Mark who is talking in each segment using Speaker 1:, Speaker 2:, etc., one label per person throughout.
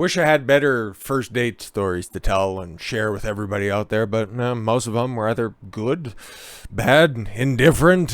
Speaker 1: Wish I had better first date stories to tell and share with everybody out there, but most of them were either good, bad, indifferent.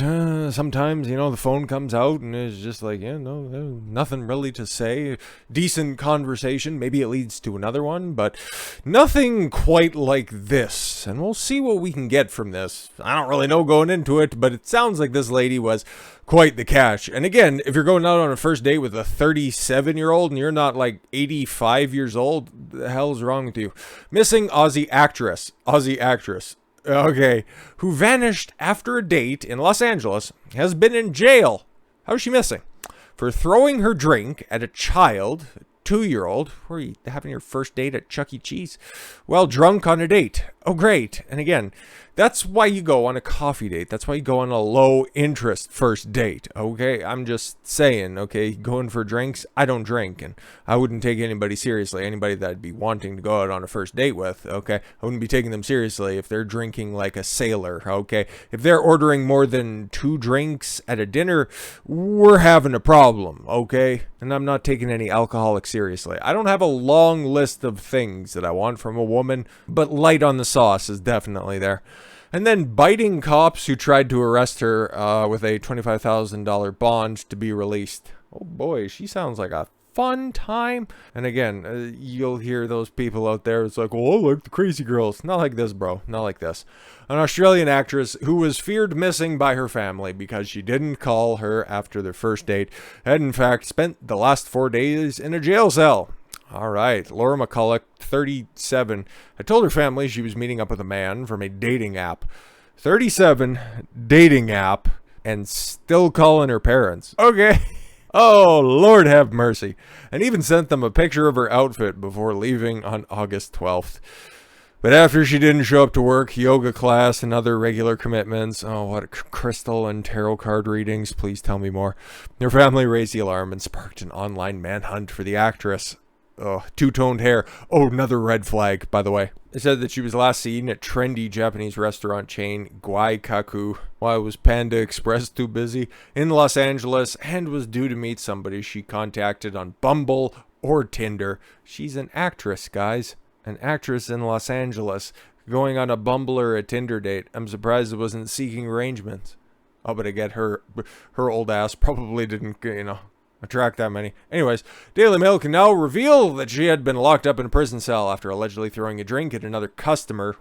Speaker 1: Sometimes, the phone comes out and it's just like, nothing really to say. Decent conversation. Maybe it leads to another one, but nothing quite like this. And we'll see what we can get from this. I don't really know going into it, but it sounds like this lady was quite the catch. And again, if you're going out on a first date with a 37-year-old and you're not like 85 years old, the hell's wrong with you? Missing Aussie actress, okay, who vanished after a date in Los Angeles, has been in jail. How's she missing? For throwing her drink at a child, 2-year-old. Where are you having your first date at Chuck E. Cheese? Well, drunk on a date. Oh, great. And again, that's why you go on a coffee date. That's why you go on a low interest first date. Okay, I'm just saying, okay, going for drinks, I don't drink, and I wouldn't take anybody seriously. Anybody that I'd be wanting to go out on a first date with, okay, I wouldn't be taking them seriously if they're drinking like a sailor, okay? If they're ordering more than 2 drinks at a dinner, we're having a problem, okay? And I'm not taking any alcoholics seriously. I don't have a long list of things that I want from a woman, but light on the sauce is definitely there. And then biting cops who tried to arrest her with a $25,000 bond to be released. Oh boy, she sounds like a fun time. And again, you'll hear those people out there. It's like, well, I like the crazy girls. Not like this, bro. Not like this. An Australian actress who was feared missing by her family because she didn't call her after their first date had in fact spent the last 4 days in a jail cell. All right, Laura McCulloch, 37, had told her family she was meeting up with a man from a dating app. 37, dating app, and still calling her parents. Okay. Oh, Lord have mercy. And even sent them a picture of her outfit before leaving on August 12th. But after she didn't show up to work, yoga class, and other regular commitments, crystal and tarot card readings, please tell me more. Her family raised the alarm and sparked an online manhunt for the actress. Two-toned hair. Oh, another red flag, by the way. It said that she was last seen at trendy Japanese restaurant chain Guaikaku. Why was Panda Express too busy? In Los Angeles, and was due to meet somebody she contacted on Bumble or Tinder. She's an actress, guys. An actress in Los Angeles going on a Bumble or a Tinder date. I'm surprised it wasn't seeking arrangements. Oh, but I get her old ass probably didn't, attract that many. Anyways, Daily Mail can now reveal that she had been locked up in a prison cell after allegedly throwing a drink at another customer's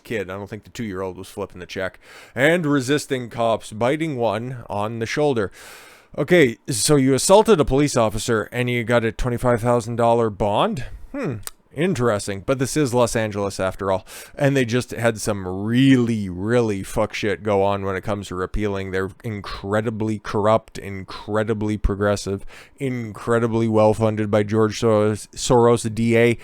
Speaker 1: kid. I don't think the 2-year-old was flipping the check. And resisting cops, biting one on the shoulder. Okay, so you assaulted a police officer and you got a $25,000 bond? Interesting, but this is Los Angeles after all, and they just had some really, really fuck shit go on when it comes to repealing. They're incredibly corrupt, incredibly progressive, incredibly well-funded by George Soros, the DA.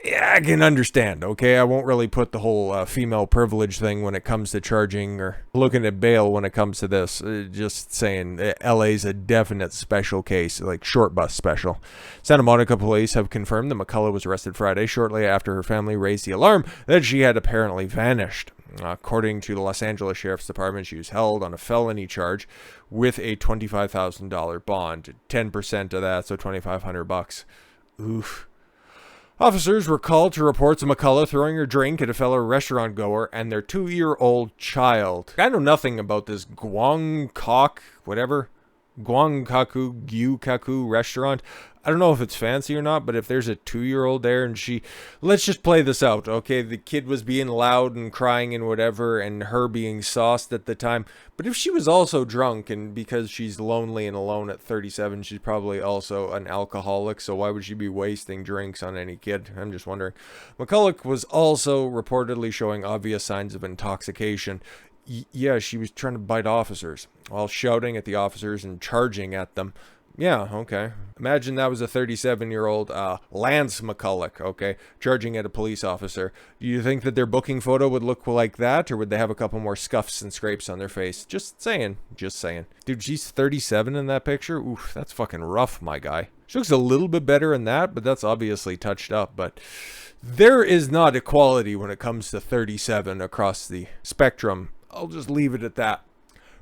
Speaker 1: Yeah, I can understand, okay? I won't really put the whole female privilege thing when it comes to charging or looking at bail when it comes to this. Just saying, LA's a definite special case, like short bus special. Santa Monica police have confirmed that McCulloch was arrested Friday shortly after her family raised the alarm that she had apparently vanished. According to the Los Angeles Sheriff's Department, she was held on a felony charge with a $25,000 bond. 10% of that, so $2,500. Oof. Officers were called to reports of McCulloch throwing her drink at a fellow restaurant goer and their 2-year-old child. I know nothing about this Guangkaku Gyukaku restaurant. I don't know if it's fancy or not, but if there's a 2-year-old there and let's just play this out, okay? The kid was being loud and crying and whatever, and her being sauced at the time. But if she was also drunk, and because she's lonely and alone at 37, she's probably also an alcoholic, so why would she be wasting drinks on any kid? I'm just wondering. McCulloch was also reportedly showing obvious signs of intoxication. Yeah, she was trying to bite officers while shouting at the officers and charging at them. Yeah, okay. Imagine that was a 37-year-old Lance McCulloch, okay, charging at a police officer. Do you think that their booking photo would look like that, or would they have a couple more scuffs and scrapes on their face? Just saying. Dude, she's 37 in that picture? Oof, that's fucking rough, my guy. She looks a little bit better in that, but that's obviously touched up. But there is not equality when it comes to 37 across the spectrum. I'll just leave it at that.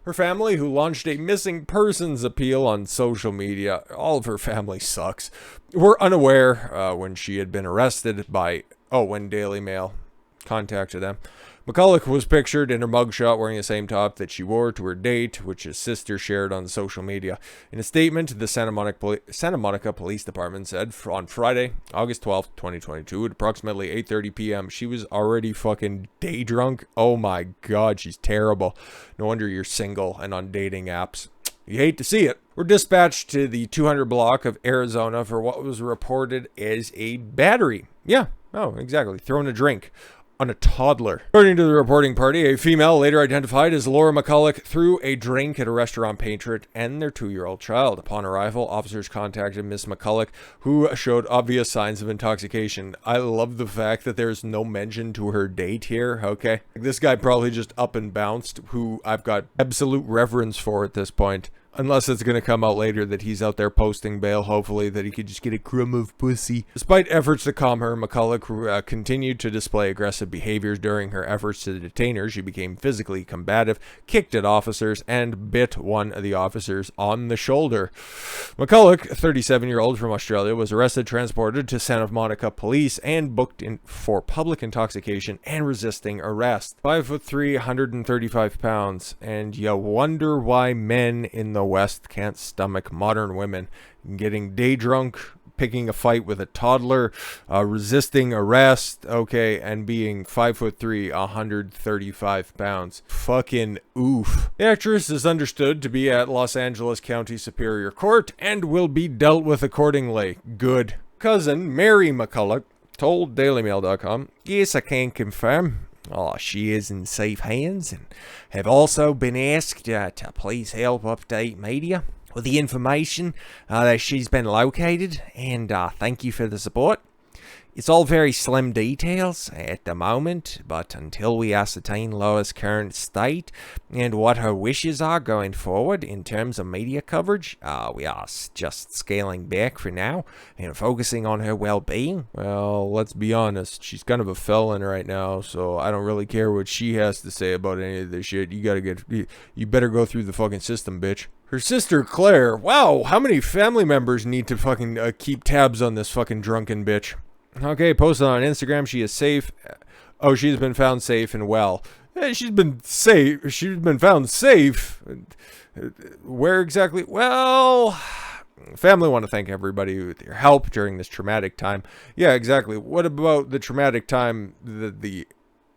Speaker 1: Her family, who launched a missing persons appeal on social media, all of her family sucks, were unaware when she had been arrested when Daily Mail contacted them. McCulloch was pictured in her mugshot wearing the same top that she wore to her date, which his sister shared on social media. In a statement, the Santa Monica Police Department said on Friday, August 12th, 2022, at approximately 8:30 p.m., she was already fucking day drunk. Oh my god, she's terrible. No wonder you're single and on dating apps. You hate to see it. Were dispatched to the 200 block of Arizona for what was reported as a battery. Yeah, oh, exactly. Throwing a drink on a toddler. According to the reporting party, a female later identified as Laura McCulloch threw a drink at a restaurant patron and their 2-year-old child. Upon arrival, officers contacted Miss McCulloch, who showed obvious signs of intoxication. I love the fact that there's no mention to her date here, okay? This guy probably just up and bounced, who I've got absolute reverence for at this point. Unless it's going to come out later that he's out there posting bail, hopefully, that he could just get a crumb of pussy. Despite efforts to calm her, McCulloch continued to display aggressive behaviors during her efforts to detain her. She became physically combative, kicked at officers, and bit one of the officers on the shoulder. McCulloch, a 37-year-old from Australia, was arrested, transported to Santa Monica police, and booked in for public intoxication and resisting arrest. 5'3", 135 pounds, and you wonder why men in the West can't stomach modern women getting day drunk, picking a fight with a toddler, resisting arrest, okay, and being 5'3", 135 pounds. Fucking oof. The actress is understood to be at Los Angeles County Superior Court and will be dealt with accordingly. Good. Cousin Mary McCulloch told DailyMail.com, "Yes, I can confirm. She is in safe hands and have also been asked to please help update media with the information that she's been located, and thank you for the support. It's all very slim details at the moment, but until we ascertain Laura's current state and what her wishes are going forward in terms of media coverage, we are just scaling back for now and focusing on her well-being." Well, let's be honest, she's kind of a felon right now, so I don't really care what she has to say about any of this shit. You better go through the fucking system, bitch. Her sister Claire, wow, how many family members need to fucking keep tabs on this fucking drunken bitch? Okay, posted on Instagram, she is safe. Oh, she's been found safe and well. She's been safe. She's been found safe. Where exactly? Well, family want to thank everybody with their help during this traumatic time. Yeah, exactly. What about the traumatic time that the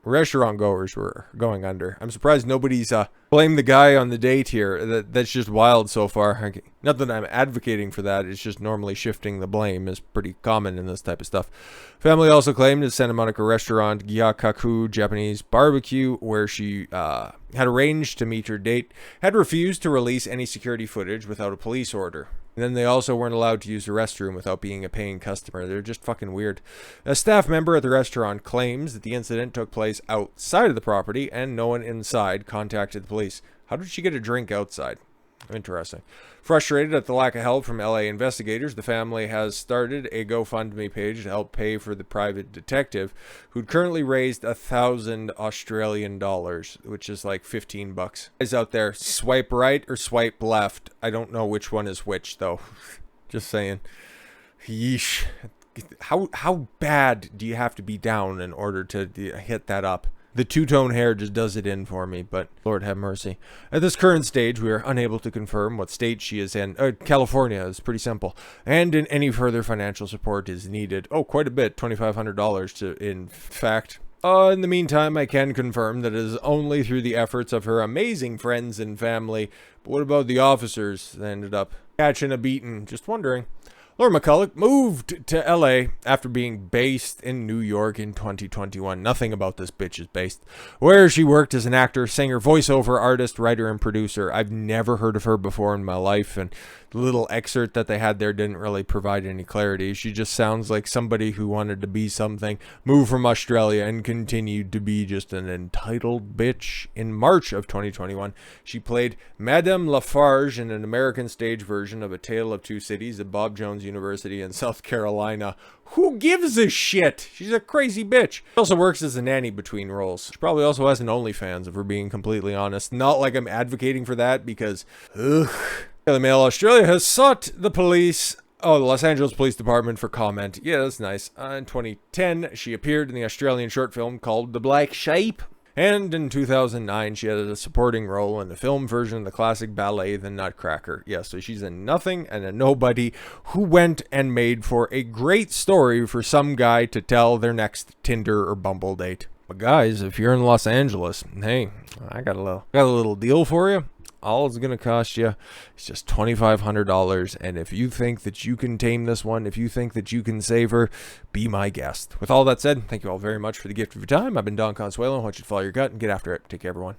Speaker 1: restaurant goers were going under? I'm surprised nobody's blamed the guy on the date here. That's just wild so far. Not that I'm advocating for that. It's just normally shifting the blame is pretty common in this type of stuff. Family also claimed the Santa Monica restaurant Gyakaku Japanese BBQ, where she had arranged to meet her date, had refused to release any security footage without a police order. And then they also weren't allowed to use the restroom without being a paying customer. They're just fucking weird. A staff member at the restaurant claims that the incident took place outside of the property and no one inside contacted the police. How did she get a drink outside? Interesting. Frustrated at the lack of help from LA investigators, the family has started a GoFundMe page to help pay for the private detective, who'd currently raised 1,000 Australian dollars, which is like $15. Guys out there, swipe right or swipe left. I don't know which one is which, though. Just saying. Yeesh. How bad do you have to be down in order to hit that up? The two-tone hair just does it in for me, but Lord have mercy. At this current stage, we are unable to confirm what state she is in. California is pretty simple. And any further financial support is needed. Oh, quite a bit, $2,500 in fact. In the meantime, I can confirm that it is only through the efforts of her amazing friends and family. But what about the officers that ended up catching a beating? Just wondering. Laura McCulloch moved to LA after being based in New York in 2021. Nothing about this bitch is based. Where she worked as an actor, singer, voiceover artist, writer, and producer. I've never heard of her before in my life, and little excerpt that they had there didn't really provide any clarity. She just sounds like somebody who wanted to be something, moved from Australia, and continued to be just an entitled bitch. In March of 2021, she played Madame Lafarge in an American stage version of A Tale of Two Cities at Bob Jones University in South Carolina. Who gives a shit? She's a crazy bitch. She also works as a nanny between roles. She probably also has an OnlyFans, if we're being completely honest. Not like I'm advocating for that, because, ugh. Daily Mail Australia has sought the Los Angeles Police Department for comment. Yeah, that's nice. In 2010, she appeared in the Australian short film called The Black Sheep. And in 2009, she had a supporting role in the film version of the classic ballet, The Nutcracker. Yeah, so she's a nothing and a nobody who went and made for a great story for some guy to tell their next Tinder or Bumble date. But guys, if you're in Los Angeles, hey, I got a little deal for you. All it's going to cost you is just $2,500. And if you think that you can tame this one, if you think that you can save her, be my guest. With all that said, thank you all very much for the gift of your time. I've been Don Consuelo. I want you to follow your gut and get after it. Take care, everyone.